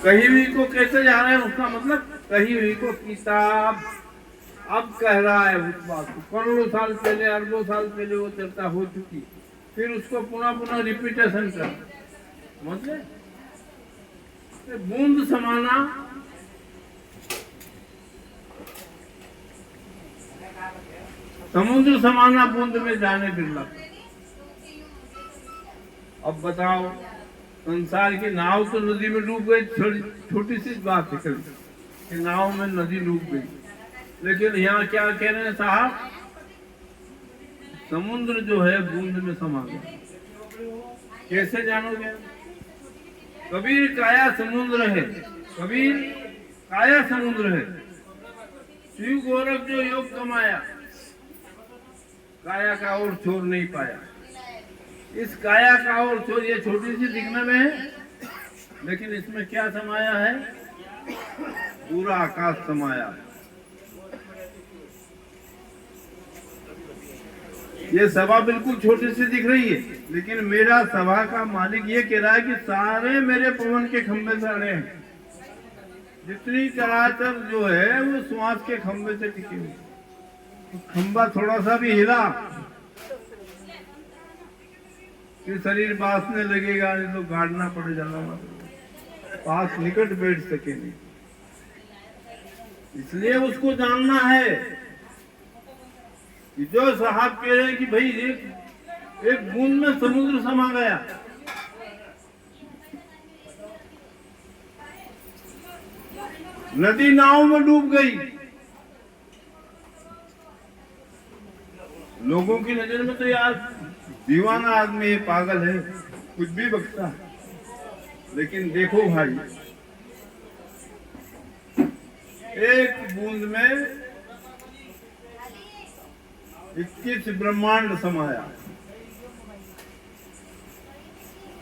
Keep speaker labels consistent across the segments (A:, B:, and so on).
A: कही हुई को कैसे जा रहे हैं, उसका मतलब कही हुई को किताब अब कह रहा है उस बात को। करोड़ों साल पहले, अरबों साल पहले वो चर्चा हो चुकी, फिर उसको पुनः पुनः रिपीटेशन कर, मतलब बूंद समाना समुद्र समाना बूंद में जाने बिरला। अब बताओ, संसार की नाव तो नदी में डूब गई, छोटी सी बात है कि नाव में नदी डूब गई, लेकिन यहाँ क्या कह रहे हैं साहब, समुद्र जो है बूंद में समा गया। कैसे जानोगे? कबीर काया समुद्र है, कबीर काया समुद्र है। शिव गोरख जो योग कमाया, काया का और छोर नहीं पाया। इस काया का और छोर, ये छोटी सी दिखने में है, लेकिन इसमें क्या समाया है? पूरा आकाश समाया। ये सभा बिल्कुल छोटी सी दिख रही है, लेकिन मेरा सभा का मालिक ये कह रहा है कि सारे मेरे पवन के खंभे से अड़े हैं। जितनी चराचर जो है वो श्वास के खंभे से टिकी हुई। तो खंभा थोड़ा सा भी हिला कि शरीर बांसने लगेगा, नहीं तो गाड़ना पड़ जाना, पास निकट बैठ सके नहीं। इसलिए उसको जानना है कि जो साहब कह रहे हैं कि भाई एक बूंद में समुद्र समा गया। नदी नाव में डूब गई। लोगों की नजर में तो यार दीवाना आदमी है, पागल है, कुछ भी बकता है। लेकिन देखो भाई, एक बूंद में 21 ब्रह्मांड समाया।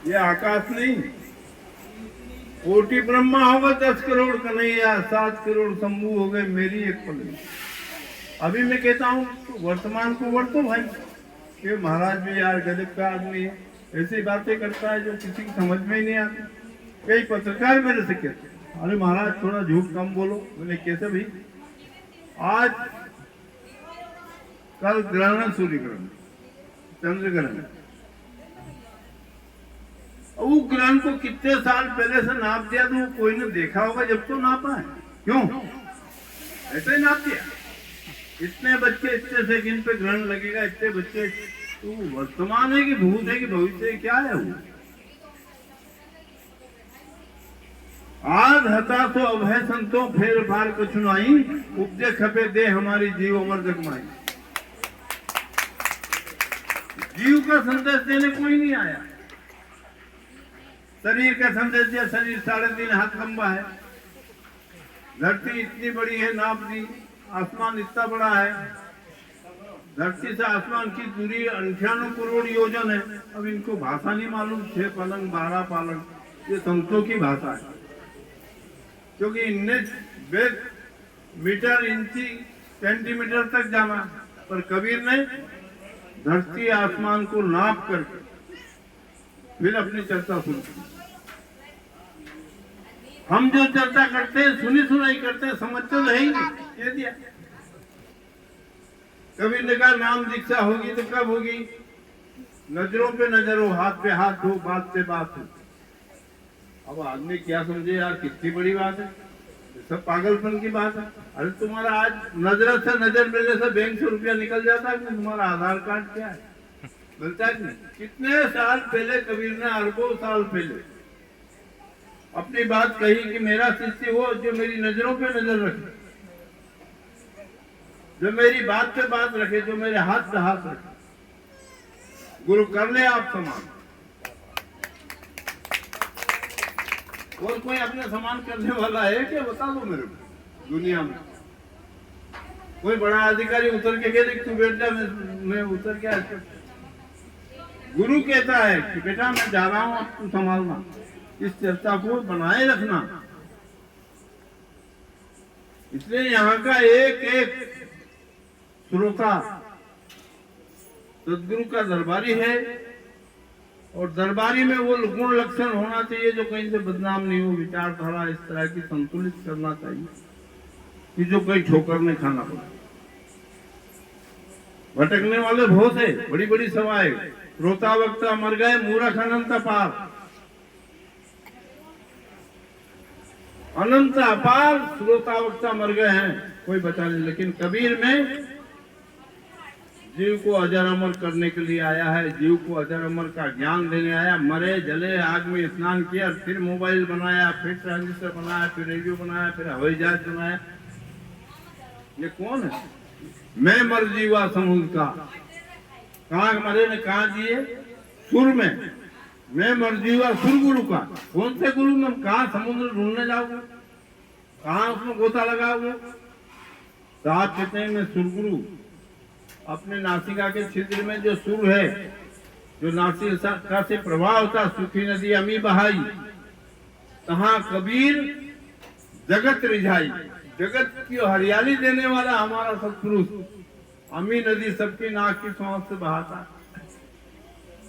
A: ये आकाश नहीं, कोटि ब्रह्मा होगा 10 करोड़ कन्हैया, 7 करोड़ शंभू हो गए मेरी एक पलड़ी। अभी मैं कहता हूँ वर्तमान को वर्तो भाई, कि महाराज भी यार गजब का आदमी है, ऐसी बातें करता है जो किसी की समझ में ही नहीं आती। कई पत्रकार मेरे से कहते, अरे महाराज थोड़ा झूठ कम बोलो। मैंने कैसे भाई? आज कल ग्रहण, सूर्य ग्रहण, चंद्र ग्रहण, वो ग्रहण को कितने साल पहले से नाप दिया, तो कोई ने देखा होगा जब तो नापा है। क्यों ऐसे ही नाप दिया? इतने बच्चे इतने सेकंड पे ग्रहण लगेगा, इतने बच्चे, तो वर्तमान है कि भूत है कि भविष्य है, क्या है वो? आज हता तो अब है संतो फेर फार कुछ नहीं, उपजे खपे दे हमारी जीव अमर जगमाई। जीव का संदेश देने कोई नहीं आया। शरीर का संदेश दिया, शरीर 3.5 हाथ लंबा है, धरती इतनी बड़ी है, नाप दी, आसमान इतना बड़ा है, धरती से आसमान की दूरी 98 करोड़ योजन है। अब इनको भाषा नहीं मालूम, 6 पलंग 12 पालंग, ये संतों की भाषा है, क्योंकि इनने वेद मीटर, इंची, सेंटीमीटर तक जाना। पर कबीर ने धरती आसमान को नाप करके फिर अपनी चर्चा शुरू की। हम जो चर्चा करते हैं सुनी सुनाई करते हैं, समझते रहेंगे। ये दिया कबीर ने कहा नाम दीक्षा होगी तो कब होगी? नजरों पे नजर हो, हाथ पे हाथ हो, बात पे बात हो। अब आदमी क्या समझे यार, कितनी बड़ी बात है, सब पागलपन की बात है। अरे तुम्हारा आज नजर से नजर मिलने से बैंक से रुपया निकल जाता है कि तुम्हारा आधार कार्ड क्या है, मिलता है नहीं? कितने साल पहले कबीर ने, अरबों साल पहले अपनी बात कही कि मेरा शिष्य वो जो मेरी नजरों पे नजर रखे, जो मेरी बात पे बात रखे, जो मेरे हाथ पे हाथ रखे। गुरु कर ले आप समान। और कोई अपने समान करने वाला है क्या? बता दो मेरे को दुनिया में। कोई बड़ा अधिकारी उतर के कह दे तू बैठ जा, मैं उतर के आया। गुरु कहता है कि बेटा मैं जा रहा हूं, अब तू संभालना, इस चर्चा को बनाए रखना। इसलिए यहाँ का एक एक श्रोता सदगुरु का दरबारी है और दरबारी में वो गुण लक्षण होना चाहिए जो कहीं से बदनाम नहीं हो, विचारधारा इस तरह की संतुलित करना चाहिए कि जो कहीं ठोकर नहीं खाना पड़े। भटकने वाले बहुत है, बड़ी बड़ी सभाएं, रोता वक्ता मर गए, मूर्ख अनंत अपार, अनंत अपार श्रोता वक्ता मर गए हैं, कोई बचा नहीं। लेकिन कबीर में जीव को अजर अमर करने के लिए आया है, जीव को अजर अमर का ज्ञान देने आया। मरे जले आग में स्नान किया, फिर मोबाइल बनाया, फिर ट्रांजिस्टर बनाया, फिर रेडियो बनाया, फिर हवाई जहाज बनाया। ये कौन है? मैं मर जीवा समुद्र का, कहाँ मरे ने कहा जिए? सुर में। मैं मर जीवा सुर गुरु का। कौन से गुरु में? कहाँ समुद्र ढूंढने जाओगे? कहाँ उसमें गोता लगाओगे? साथ कहते हैं मैं सुरगुरु, अपने नासिका के छिद्र में जो सुर है, जो नासिका से प्रवाह होता, सुखी नदी अमी बहाई, तहाँ कबीर जगत रिझाई। जगत की हरियाली देने वाला हमारा सत्पुरुष अमी नदी सबकी नाक की सांस से बहाता।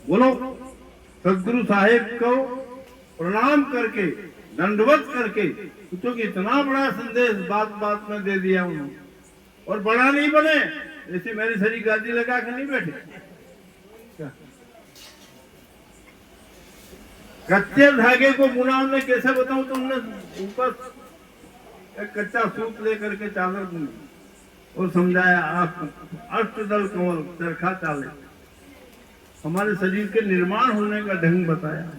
A: बोलो, सदगुरु साहेब को प्रणाम करके, दंडवत करके, क्योंकि इतना बड़ा संदेश बात बात में दे दिया उन्होंने। और बड़ा नहीं बने, जैसे मेरी सारी गादी लगा के नहीं बैठे। कच्चे धागे को बुना उन्हें कैसे बताऊं? तुमने ऊपर एक कच्चा सूत लेकर के चादर बुनी और समझाया आप अष्टदल कंवल चरखा चाले, हमारे शरीर के निर्माण होने का ढंग बताया।